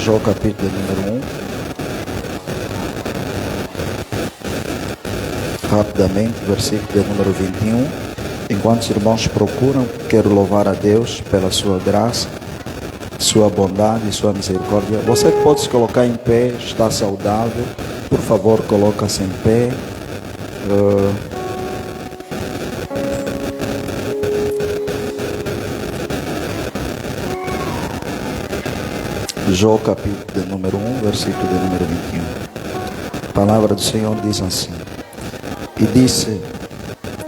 Jó capítulo número 1, rapidamente, versículo de número 21. Enquanto os irmãos procuram, quero louvar a Deus pela sua graça, sua bondade e sua misericórdia. Você pode se colocar em pé, está saudável, por favor, coloca-se em pé. Jó capítulo de número 1, versículo de número 21. A palavra do Senhor diz assim: E disse,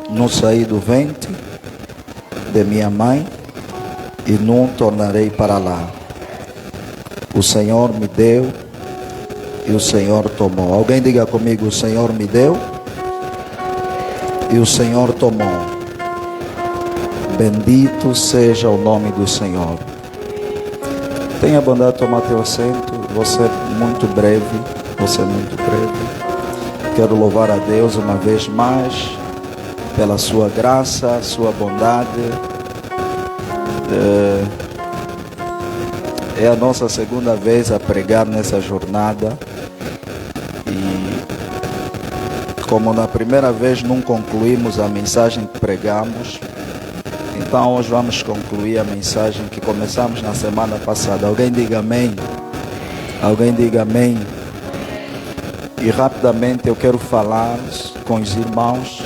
não saí do ventre de minha mãe, e não tornarei para lá. O Senhor me deu, e o Senhor tomou. Alguém diga comigo: o Senhor me deu, e o Senhor tomou. Bendito seja o nome do Senhor. Tenha a bondade de tomar teu assento. Você é muito breve. Quero louvar a Deus uma vez mais pela sua graça, sua bondade. É a nossa segunda vez a pregar nessa jornada. E como na primeira vez não concluímos a mensagem que pregamos, então hoje vamos concluir a mensagem que começamos na semana passada. Alguém diga amém. Alguém diga amém. E rapidamente eu quero falar com os irmãos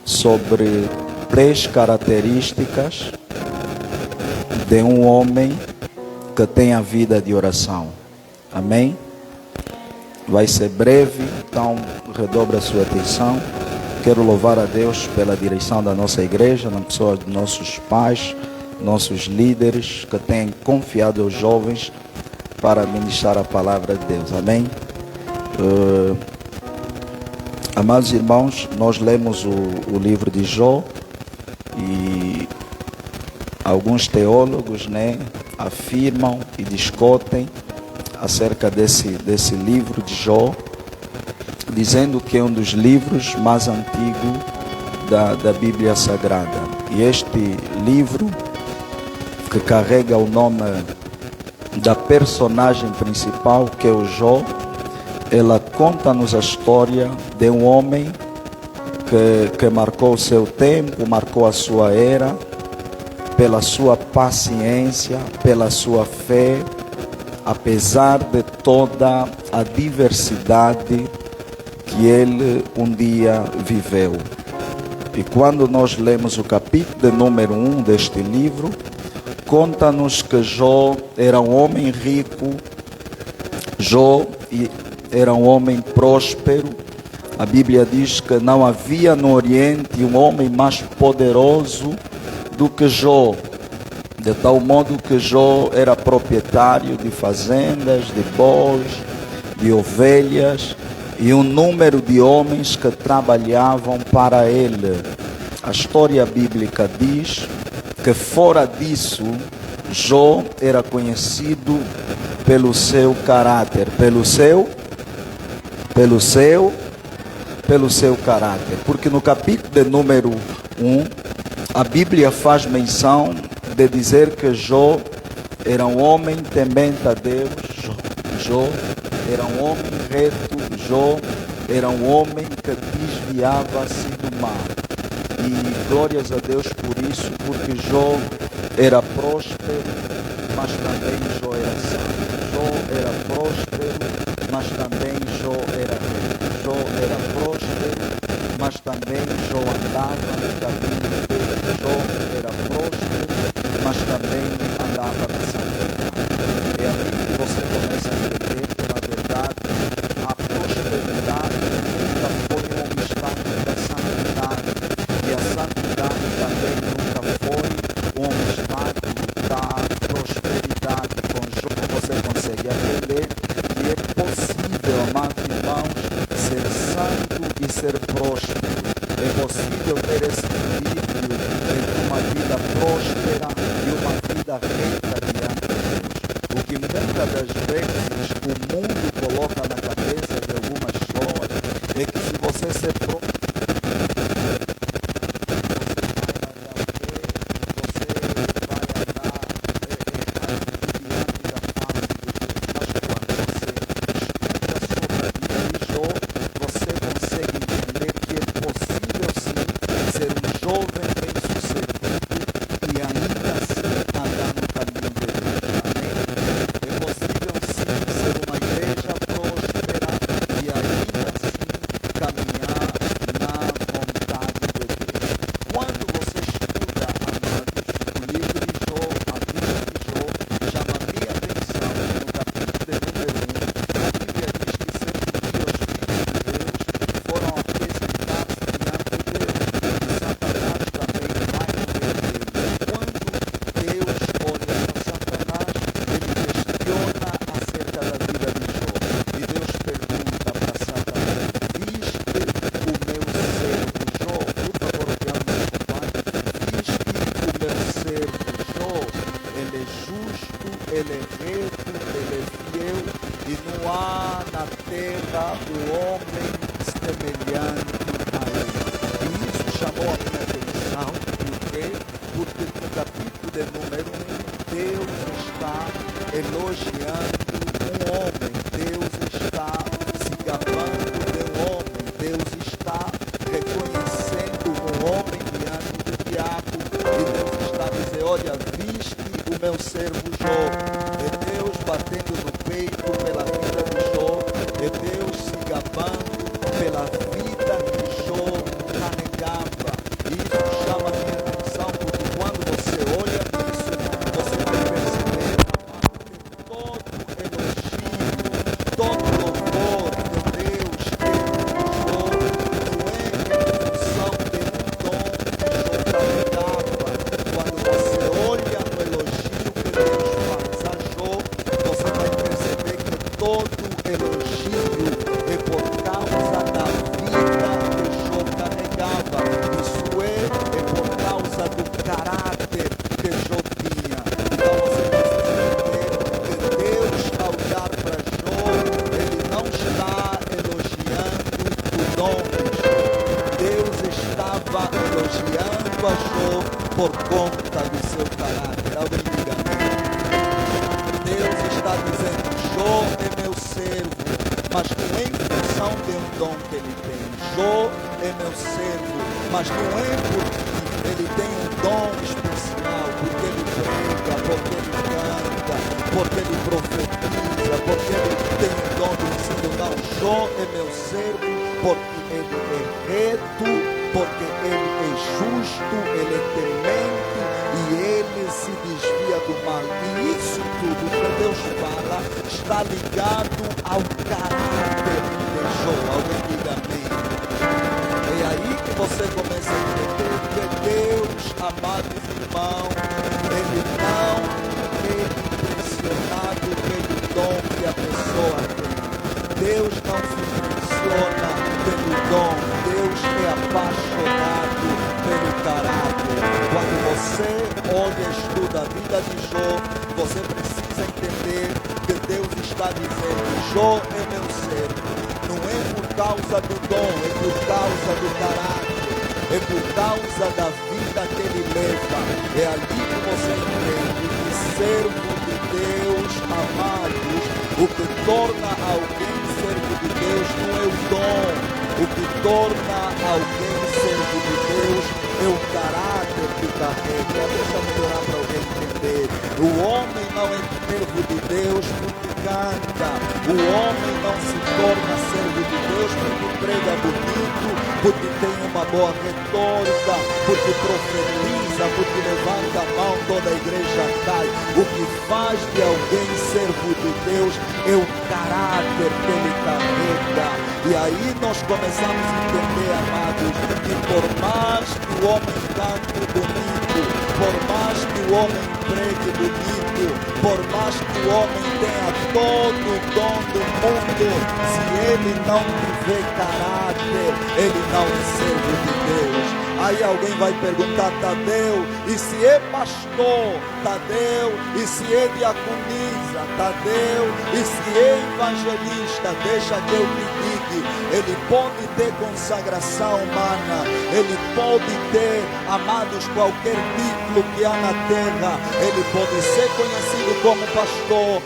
sobre 3 características de um homem que tem a vida de oração. Amém? Vai ser breve, então redobra a sua atenção. Quero louvar a Deus pela direção da nossa igreja, na pessoa de nossos pais, nossos líderes que têm confiado aos jovens para ministrar a palavra de Deus. Amém? Amados irmãos, nós lemos o livro de Jó e alguns teólogos, afirmam e discutem acerca desse livro de Jó, dizendo que é um dos livros mais antigos da Bíblia Sagrada. E este livro, que carrega o nome da personagem principal, que é o Jó, ela conta-nos a história de um homem que marcou o seu tempo, marcou a sua era, pela sua paciência, pela sua fé, apesar de toda a diversidade que ele um dia viveu. E quando nós lemos o capítulo de número 1 deste livro, conta-nos que Jó era um homem rico, Jó era um homem próspero. A Bíblia diz que não havia no Oriente um homem mais poderoso do que Jó, de tal modo que Jó era proprietário de fazendas, de bois, de ovelhas, e um número de homens que trabalhavam para ele. A história bíblica diz que fora disso, Jó era conhecido pelo seu caráter, pelo seu caráter. Porque no capítulo de número 1, a Bíblia faz menção de dizer que Jó era um homem temente a Deus, Jó era um homem reto, Jó era um homem que desviava-se do mal. E glórias a Deus por isso, porque Jó era próspero, mas também Jó era santo. Jó era próspero, mas também Jó era reto. Jó era próspero, mas também Jó andava no caminho de Deus. Jó era próspero, mas também andava na santidade. É aqui que você começa a entender que, na verdade, a prosperidade nunca foi um obstáculo da santidade, e a santidade também nunca foi um obstáculo da prosperidade. Com Jó você consegue aprender que é possível, amados irmãos, ser santo e ser próspero. É possível ter esse equilíbrio entre uma vida próspera e uma vida reta diante de Deus. O que muitas das vezes o mundo coloca na cabeça de algumas pessoas é que se você ser próspero, e não há na terra o homem semelhante a ele. E isso chamou a minha atenção, por quê? Porque no capítulo de número 1, Deus está elogiando um homem, Deus está se gabando de um homem, Deus está reconhecendo um homem diante do diabo, e Deus está dizendo: olha, viste o meu servo Jó. É Deus batendo no peito pela vida de Jó, é Deus se gabando pela vida que Jó carregava. E isso chama a minha atenção, porque quando você olha nisso, você vai perceber que todo elogio, todo louvor de Deus que Jó não é em função de um dom que Jó carregava. Quando você olha no elogio que Deus faz a Jó, você vai perceber que todo elogio é por causa da vida que Jó carregava. Isso é por causa do caráter que Jó tinha. Então você precisa entender que Deus, ao olhar para Jó, ele não está elogiando o dom de Jó. Deus estava elogiando a Jó por conta do seu caráter. Alguém diga amém. Deus está dizendo: Jó é meu servo, mas não é em função de um dom que ele tem. Jó é meu servo, mas não é porque ele tem um dom especial, porque ele prega, porque ele canta, porque ele profetiza, porque ele tem um dom do ensino. Não, Jó é meu servo porque ele é reto, porque ele é justo, ele é temente e ele se desvia do mal. E isso tudo que Deus fala está ligado ao caráter de Jó. Alguém diga amém. É aí que você começa a entender que Deus, amados irmãos, ele não é impressionado pelo dom que a pessoa tem. Deus não se impressiona pelo dom. Deus é apaixonado pelo caráter. Quando você olha e estuda a vida de Jó, você precisa entender que Deus está dizendo: Jó é meu servo. Não é por causa do dom, é por causa do caráter, é por causa da vida que ele leva. É ali que você entende que servo de Deus, amados, o que torna alguém servo de Deus não é o dom. O que torna alguém servo de Deus é o caráter que carrega. Deixa eu melhorar para alguém entender. O homem não é servo de Deus porque canta. O homem não se torna servo de Deus porque prega bonito, porque tem uma boa retórica, porque profetiza, porque levanta a mão, toda a igreja cai. O que faz de alguém servo de Deus é o caráter que ele carrega. E aí nós começamos a entender, amados, que por mais que o homem cante bonito, por mais que o homem pregue bonito, por mais que o homem tenha todo o dom do mundo, se ele não tiver caráter, ele não é servo de Deus. Aí alguém vai perguntar: Tadeu, e se é pastor? Tadeu, e se é diaconisa? Tadeu, e se é evangelista? Deixa que eu te diga. Ele pode ter consagração humana, ele pode ter, amados, qualquer título que há na terra, ele pode ser conhecido como pastor,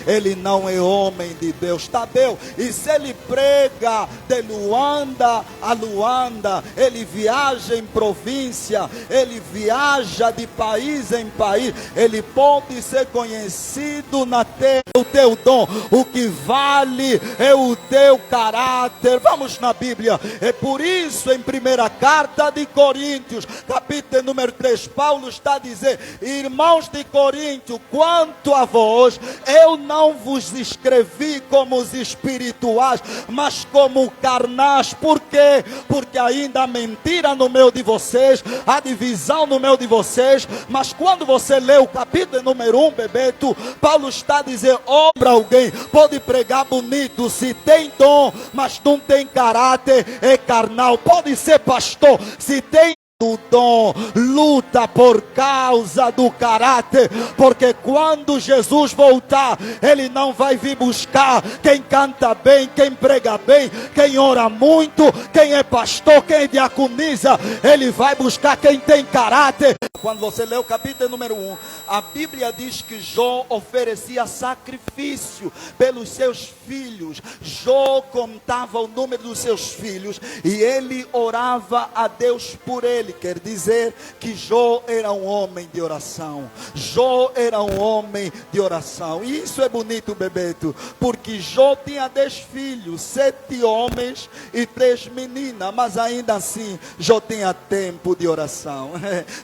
ele não é homem de Deus. Tadeu, e se ele prega de Luanda a Luanda, ele viaja em província, ele viaja de país em país, ele pode ser conhecido na terra. O teu dom, o que vale é o teu caráter. Vamos na Bíblia. É por isso, em primeira carta de Coríntios, capítulo número 3, Paulo está a dizer: irmãos de Coríntios, quanto a vós, eu não vos escrevi como os espirituais, mas como carnais. Por quê? Porque ainda há mentira no meio de vocês, há divisão no meio de vocês. Mas quando você lê o capítulo número 1, Bebeto, Paulo está a dizer: obra, alguém pode pregar bonito, se tem dom, mas não tem caráter, é carnal. Pode ser pastor, se tem do dom, luta por causa do caráter, porque quando Jesus voltar, Ele não vai vir buscar quem canta bem, quem prega bem, quem ora muito, quem é pastor, quem diaconiza. Ele vai buscar quem tem caráter. Quando você lê o capítulo número 1, a Bíblia diz que Jó oferecia sacrifício pelos seus filhos. Jó contava o número dos seus filhos e ele orava a Deus por ele. Quer dizer que Jó era um homem de oração. Jó era um homem de oração. E isso é bonito, Bebeto, porque Jó tinha 10 filhos, 7 homens e 3 meninas, mas ainda assim Jó tinha tempo de oração.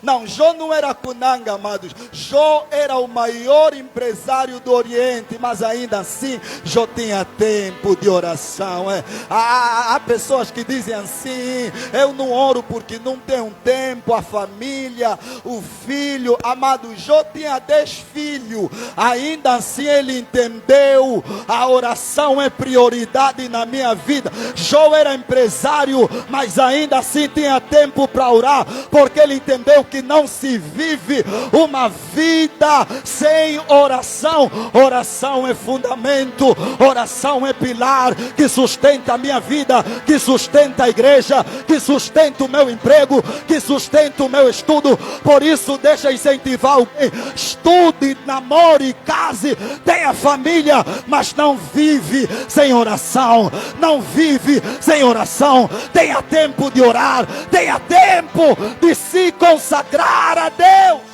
Não, Jó não era Kunanga, amados. Jó era o maior empresário do Oriente, mas ainda assim Jó tinha tempo de oração. Há pessoas que dizem assim: eu não oro porque não tenho tempo, a família, o filho. Amado, Jó tinha 10 filhos, ainda assim ele entendeu: a oração é prioridade na minha vida. Jó era empresário, mas ainda assim tinha tempo para orar, porque ele entendeu que não se vive uma vida sem oração. Oração é fundamento, oração é pilar que sustenta a minha vida, que sustenta a igreja, que sustenta o meu emprego, que sustenta o meu estudo. Por isso, deixa incentivar alguém: estude, namore, case, tenha família, mas não vive sem oração. Não vive sem oração. Tenha tempo de orar, tenha tempo de se consagrar a Deus.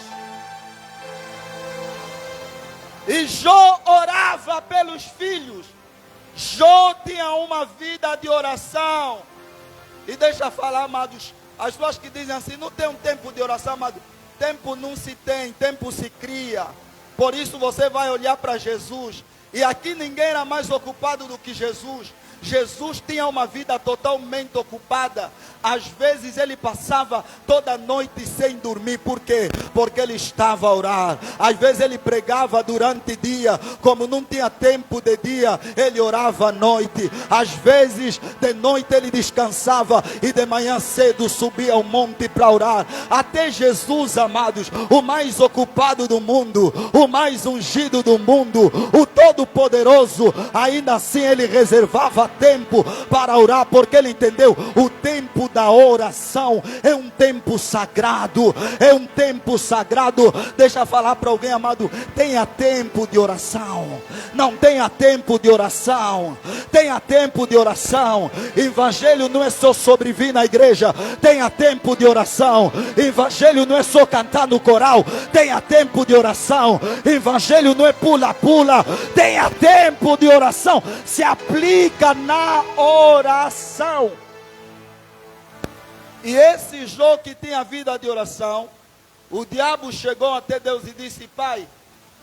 E Jó orava pelos filhos. Jó tinha uma vida de oração. E deixa eu falar, amados, as pessoas que dizem assim: não tem um tempo de oração, amado. Tempo não se tem, tempo se cria. Por isso você vai olhar para Jesus, e aqui ninguém era mais ocupado do que Jesus. Jesus tinha uma vida totalmente ocupada. Às vezes ele passava toda noite sem dormir. Por quê? Porque ele estava a orar. Às vezes ele pregava durante o dia. Como não tinha tempo de dia, ele orava à noite. Às vezes de noite ele descansava e de manhã cedo subia ao monte para orar. Até Jesus, amados, o mais ocupado do mundo, o mais ungido do mundo, o todo-poderoso, ainda assim ele reservava tempo para orar, porque ele entendeu: o tempo da oração é um tempo sagrado, é um tempo sagrado. Deixa eu falar para alguém, amado: tenha tempo de oração. Não tenha tempo de oração, tenha tempo de oração. Evangelho não é só sobre vir na igreja, tenha tempo de oração. Evangelho não é só cantar no coral, tenha tempo de oração. Evangelho não é pula-pula, tenha tempo de oração. Se aplica na oração. E esse Jó que tinha vida de oração, o diabo chegou até Deus e disse: Pai,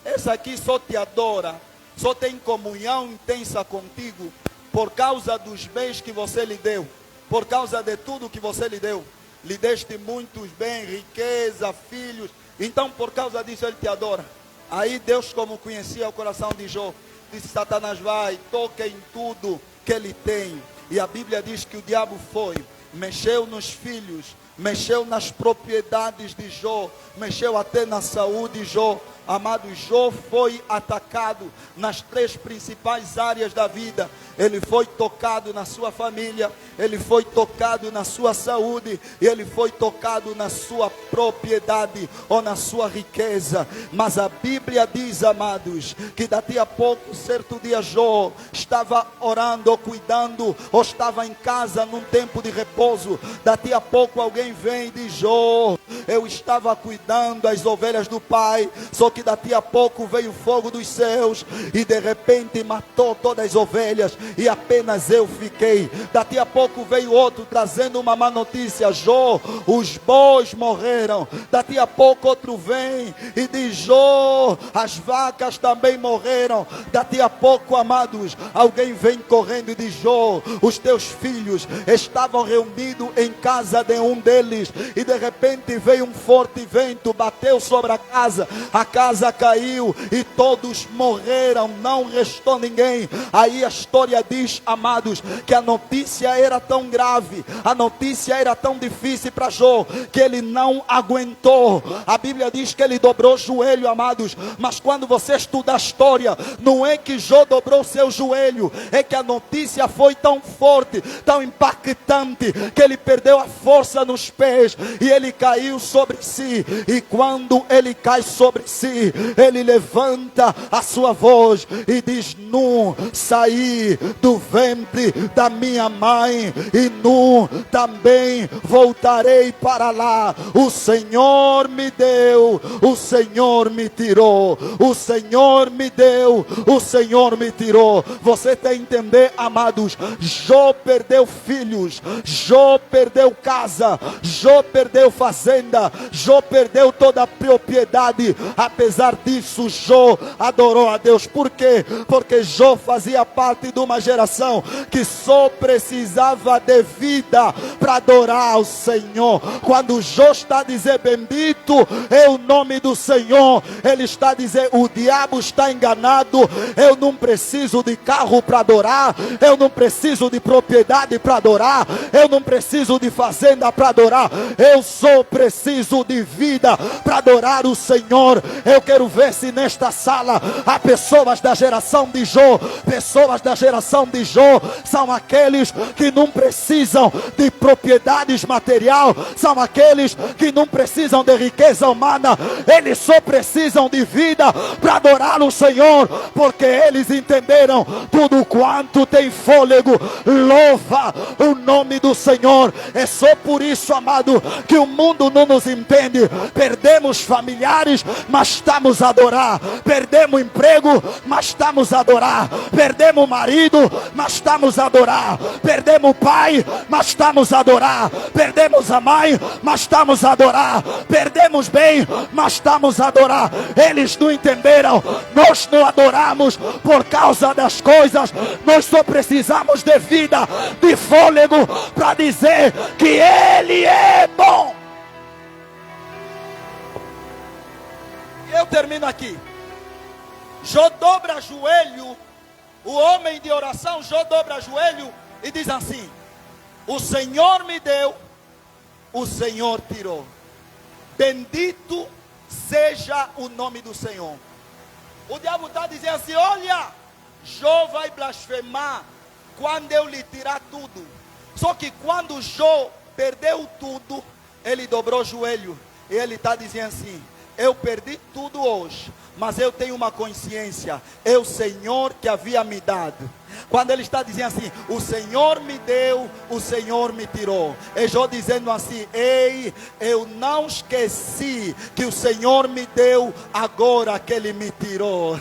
esse aqui só te adora, só tem comunhão intensa contigo, por causa dos bens que você lhe deu, por causa de tudo que você lhe deu. Lhe deste muitos bens, riqueza, filhos, então por causa disso ele te adora. Aí Deus, como conhecia o coração de Jó, disse: Satanás, vai, toca em tudo que ele tem. E a Bíblia diz que o diabo foi, mexeu nos filhos, mexeu nas propriedades de Jó, mexeu até na saúde de Jó. Amado, Jó foi atacado nas 3 principais áreas da vida. Ele foi tocado na sua família, ele foi tocado na sua saúde, e ele foi tocado na sua propriedade ou na sua riqueza. Mas a Bíblia diz, amados, que daqui a pouco, certo dia, Jó estava orando ou cuidando, ou estava em casa num tempo de repouso. Daqui a pouco alguém vem e diz: Jó, eu estava cuidando das ovelhas do pai, só que daqui a pouco veio o fogo dos céus e de repente matou todas as ovelhas e apenas eu fiquei. Daqui a pouco veio outro trazendo uma má notícia: Jó, os bois morreram. Daqui a pouco outro vem e diz: Jó, as vacas também morreram. Daqui a pouco, amados, alguém vem correndo e diz: Jó, os teus filhos estavam reunidos em casa de um deles, e de repente vem veio um forte vento, bateu sobre a casa caiu e todos morreram, não restou ninguém. Aí a história diz, amados, que a notícia era tão grave, a notícia era tão difícil para Jó, que ele não aguentou. A Bíblia diz que ele dobrou o joelho, amados, mas quando você estuda a história, não é que Jó dobrou seu joelho, é que a notícia foi tão forte, tão impactante, que ele perdeu a força nos pés e ele caiu sobre si. E quando ele cai sobre si, ele levanta a sua voz e diz: nu saí do ventre da minha mãe e nu também voltarei para lá. O Senhor me deu, o Senhor me tirou, o Senhor me deu, o Senhor me tirou. Você tem que entender, amados, Jó perdeu filhos, Jó perdeu casa, Jó perdeu fazenda, Jó perdeu toda a propriedade. Apesar disso, Jó adorou a Deus. Por quê? Porque Jó fazia parte de uma geração que só precisava de vida para adorar ao Senhor. Quando Jó está a dizer bendito é o nome do Senhor, ele está a dizer: o diabo está enganado, eu não preciso de carro para adorar, eu não preciso de propriedade para adorar, eu não preciso de fazenda para adorar, eu só preciso de vida para adorar o Senhor. Eu quero ver se nesta sala há pessoas da geração de Jó. Pessoas da geração de Jó são aqueles que não precisam de propriedades material, são aqueles que não precisam de riqueza humana, eles só precisam de vida para adorar o Senhor, porque eles entenderam: tudo quanto tem fôlego, louva o nome do Senhor. É só por isso, amado, que o mundo não nos entende. Perdemos familiares, mas estamos a adorar. Perdemos emprego, mas estamos a adorar. Perdemos marido, mas estamos a adorar. Perdemos pai, mas estamos a adorar. Perdemos a mãe, mas estamos a adorar. Perdemos bem, mas estamos a adorar. Eles não entenderam. Nós não adoramos por causa das coisas, nós só precisamos de vida, de fôlego, para dizer que Ele é bom. E eu termino aqui. Jó dobra joelho, o homem de oração, Jó dobra joelho e diz assim: o Senhor me deu, o Senhor tirou. Bendito seja o nome do Senhor. O diabo está dizendo assim: olha, Jó vai blasfemar quando eu lhe tirar tudo. Só que quando Jó perdeu tudo, ele dobrou o joelho e ele está dizendo assim: eu perdi tudo hoje, mas eu tenho uma consciência, é o Senhor que havia me dado. Quando ele está dizendo assim: o Senhor me deu, o Senhor me tirou. É Jó dizendo assim: ei, eu não esqueci que o Senhor me deu agora que Ele me tirou.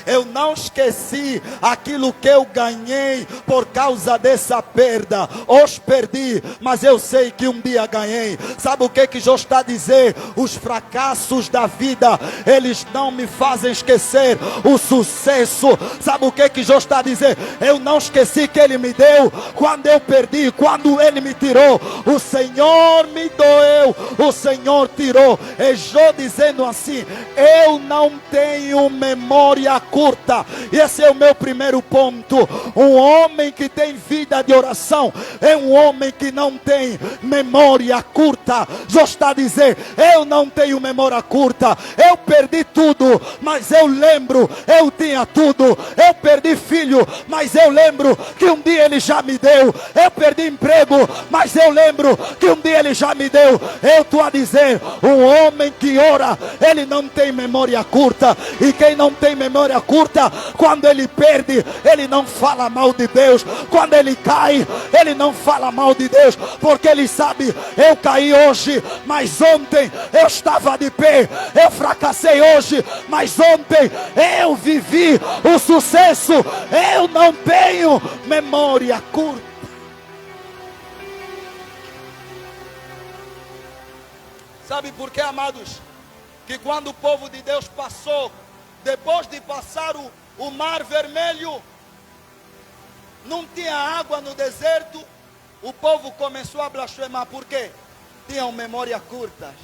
Eu não esqueci aquilo que eu ganhei por causa dessa perda. Hoje perdi, mas eu sei que um dia ganhei. Sabe o que Jó está a dizer? Os fracassos da vida, eles não me fazem esquecer o sucesso. Sabe o que Jó está a dizer? Eu não esqueci que Ele me deu quando eu perdi, quando Ele me tirou. O Senhor me doeu, o Senhor tirou. É Jó dizendo assim: eu não tenho memória curta. E esse é o meu primeiro ponto. Um homem que tem vida de oração é um homem que não tem memória curta. Jó está a dizer: eu não tenho memória curta. Eu perdi tudo, mas eu lembro, eu tinha tudo. Eu perdi filho, mas eu lembro que um dia Ele já me deu. Eu perdi emprego, mas eu lembro que um dia Ele já me deu. Eu estou a dizer: um homem que ora, ele não tem memória curta. E quem não tem memória curta, quando ele perde, ele não fala mal de Deus. Quando ele cai, ele não fala mal de Deus, porque ele sabe: eu caí hoje, mas ontem eu estava de pé. Eu fracassei hoje, mas ontem eu vivi o sucesso. Eu não tenho memória curta. Sabe por quê, amados? Que quando o povo de Deus passou, depois de passar o mar vermelho, não tinha água no deserto, o povo começou a blasfemar. Por quê? Tinham memória curtas.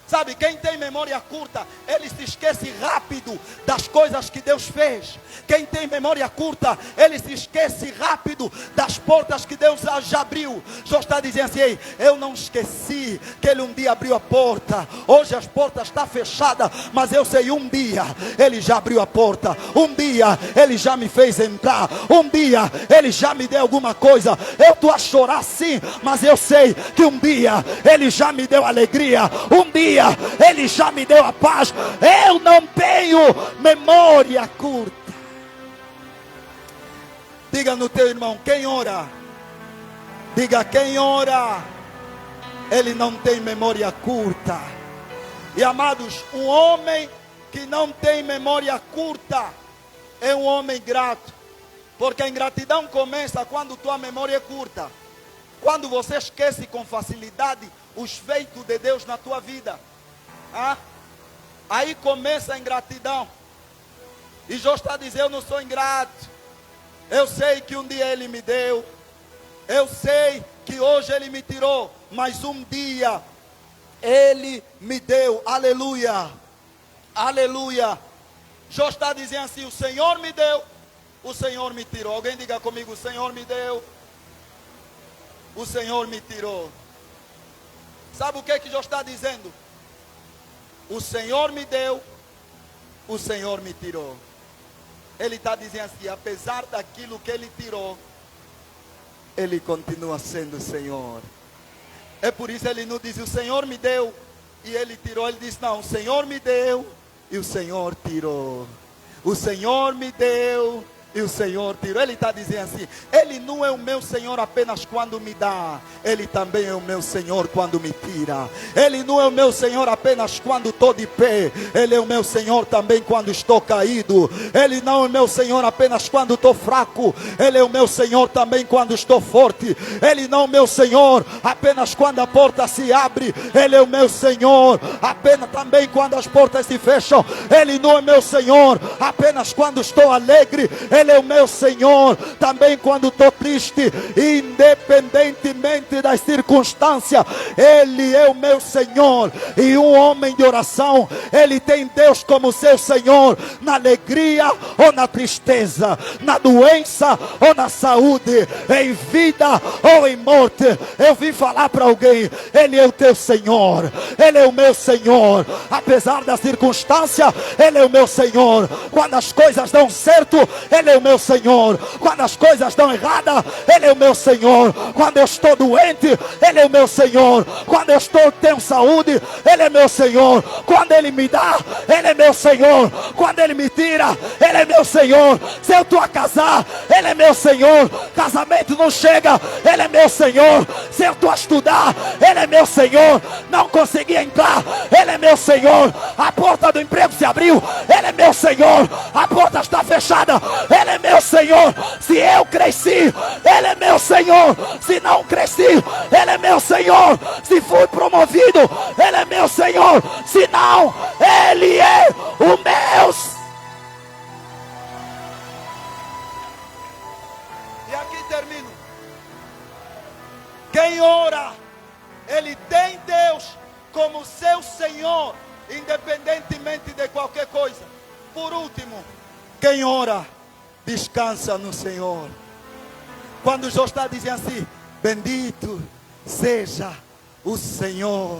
Sabe, quem tem memória curta, ele se esquece rápido das coisas que Deus fez. Quem tem memória curta, ele se esquece rápido das portas que Deus já abriu. Jó está dizendo assim: ei, eu não esqueci que Ele um dia abriu a porta. Hoje as portas estão fechadas, mas eu sei, um dia Ele já abriu a porta. Um dia Ele já me fez entrar. Um dia Ele já me deu alguma coisa. Eu estou a chorar sim, mas eu sei que um dia Ele já me deu alegria. Um dia Ele já me deu a paz. Eu não tenho memória curta. Diga no teu irmão: quem ora, diga, quem ora, ele não tem memória curta. E amados, um homem que não tem memória curta é um homem grato. Porque a ingratidão começa quando tua memória é curta. Quando você esquece com facilidade os feitos de Deus na tua vida. Aí começa a ingratidão. E Jó está dizendo: eu não sou ingrato. Eu sei que um dia Ele me deu. Eu sei que hoje Ele me tirou. Mas um dia Ele me deu. Aleluia. Aleluia. Jó está dizendo assim: o Senhor me deu, o Senhor me tirou. Alguém diga comigo: o Senhor me deu, o Senhor me tirou. Sabe o que Jó está dizendo? O Senhor me deu, o Senhor me tirou. Ele está dizendo assim: apesar daquilo que Ele tirou, Ele continua sendo o Senhor. É por isso Ele não diz: o Senhor me deu e Ele tirou. Ele diz: não, o Senhor me deu e o Senhor tirou. O Senhor me deu e o Senhor tirou. Ele está dizendo assim: Ele não é o meu Senhor apenas quando me dá, Ele também é o meu Senhor quando me tira. Ele não é o meu Senhor apenas quando estou de pé, Ele é o meu Senhor também quando estou caído. Ele não é o meu Senhor apenas quando estou fraco, Ele é o meu Senhor também quando estou forte. Ele não é o meu Senhor apenas quando a porta se abre, Ele é o meu Senhor apenas também quando as portas se fecham. Ele não é meu Senhor apenas quando estou alegre, Ele é o meu Senhor também quando estou triste. Independentemente das circunstâncias, Ele é o meu Senhor. E um homem de oração, ele tem Deus como seu Senhor, na alegria ou na tristeza, na doença ou na saúde, em vida ou em morte. Eu vim falar para alguém: Ele é o teu Senhor, Ele é o meu Senhor. Apesar da circunstância, Ele é o meu Senhor. Quando as coisas dão certo, Ele é o meu Senhor. Quando as coisas dão errada, Ele é o meu Senhor. Quando eu estou doente, Ele é o meu Senhor. Quando eu tenho saúde, Ele é meu Senhor. Quando Ele me dá, Ele é meu Senhor. Quando Ele me tira, Ele é meu Senhor. Se eu estou a casar, Ele é meu Senhor. Casamento não chega, Ele é meu Senhor. Se eu estou a estudar, Ele é meu Senhor. Não consegui entrar, Ele é meu Senhor. A porta do emprego se abriu, Ele é meu Senhor. A porta está fechada, Ele é meu Senhor. Se eu cresci, Ele é meu Senhor. Se não cresci, Ele é meu Senhor. Se fui promovido, Ele é meu Senhor. Se não, Ele é o meu. E aqui termino. Quem ora, ele tem Deus como seu Senhor, independentemente de qualquer coisa. Por último, quem ora, descansa no Senhor. Quando Jó está dizendo assim: bendito seja o Senhor,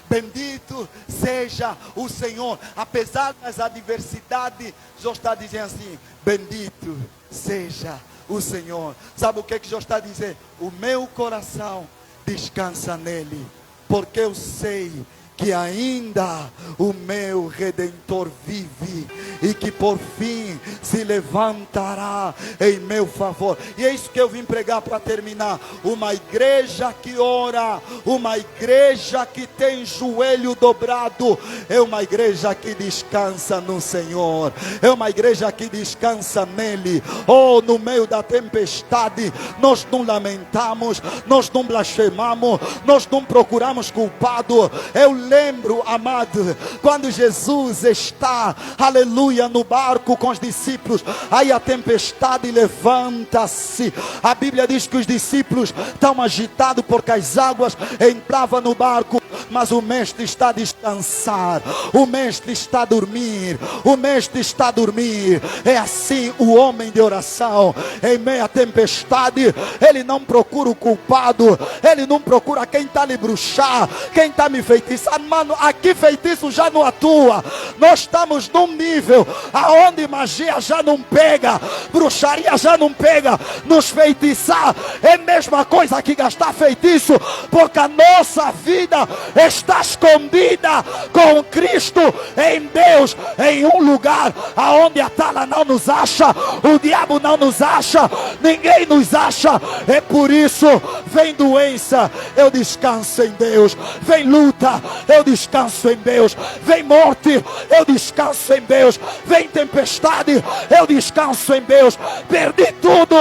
bendito seja o Senhor. Apesar das adversidades, Jó está dizendo assim: bendito seja o Senhor. Sabe o que Jó está dizendo? O meu coração descansa nele, porque eu sei que ainda o meu Redentor vive e que por fim se levantará em meu favor. E é isso que eu vim pregar para terminar. Uma igreja que ora, uma igreja que tem joelho dobrado, é uma igreja que descansa no Senhor, é uma igreja que descansa nele. Oh, no meio da tempestade, nós não lamentamos, nós não blasfemamos, nós não procuramos culpado. Eu lembro, amado, quando Jesus está, aleluia, no barco com os discípulos, aí a tempestade levanta-se. A Bíblia diz que os discípulos estão agitados porque as águas entravam no barco. mas o mestre está a descansar, o mestre está a dormir, o mestre está a dormir. É assim o homem de oração, em meio à tempestade, ele não procura o culpado, ele não procura quem está lhe bruxar, quem está me feitiçando. Mano, aqui feitiço já não atua. Nós estamos num nível aonde magia já não pega, bruxaria já não pega. Nos feitiçar é a mesma coisa que gastar feitiço, porque a nossa vida está escondida com Cristo em Deus, em um lugar aonde a tala não nos acha, o diabo não nos acha, ninguém nos acha. É por isso, vem doença, eu descanso em Deus. Vem luta, eu descanso em Deus. Vem morte, eu descanso em Deus. Vem tempestade, eu descanso em Deus. Perdi tudo,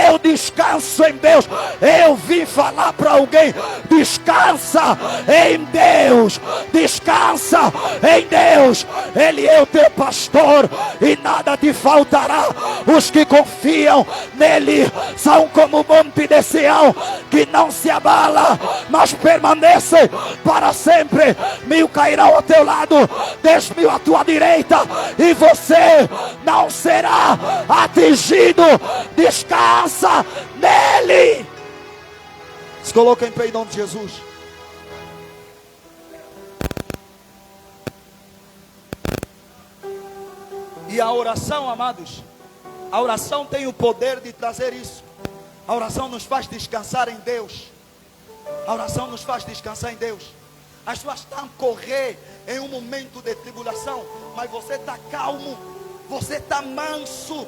eu descanso em Deus. Eu vim falar para alguém: descansa em Deus, descansa em Deus. Ele é o teu pastor e nada te faltará. Os que confiam nele são como o monte de Sião, que não se abala, mas permanece para sempre. 1000 cairão ao teu lado, 10.000 à tua direita, e você não será atingido. Descansa nele. Se coloca em pé em nome de Jesus. E a oração, amados, a oração tem o poder de trazer isso. A oração nos faz descansar em Deus. A oração nos faz descansar em Deus. As pessoas estão a correr em um momento de tribulação, mas você está calmo, você está manso,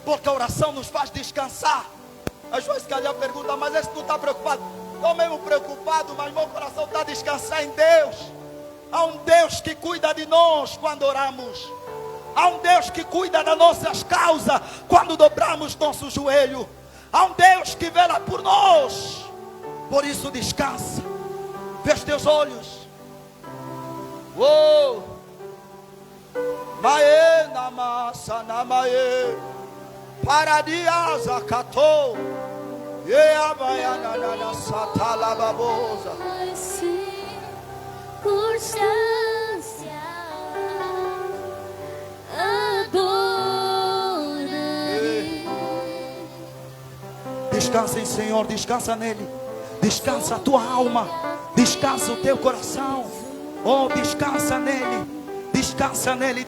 porque a oração nos faz descansar. As pessoas se calhar perguntam: mas esse tu está preocupado? Estou mesmo preocupado, mas meu coração está a descansar em Deus. Há um Deus que cuida de nós quando oramos. Há um Deus que cuida das nossas causas quando dobramos nosso joelho. Há um Deus que vela por nós. Por isso descansa. Feche teus olhos. Oh, Mae namasa namae paradiasa kato ye abayana na satala babosa. Circunstância adorarei. Descansa em Senhor, descansa nele. Descansa a tua alma, descansa o teu coração. Oh, descansa nele, descansa nele.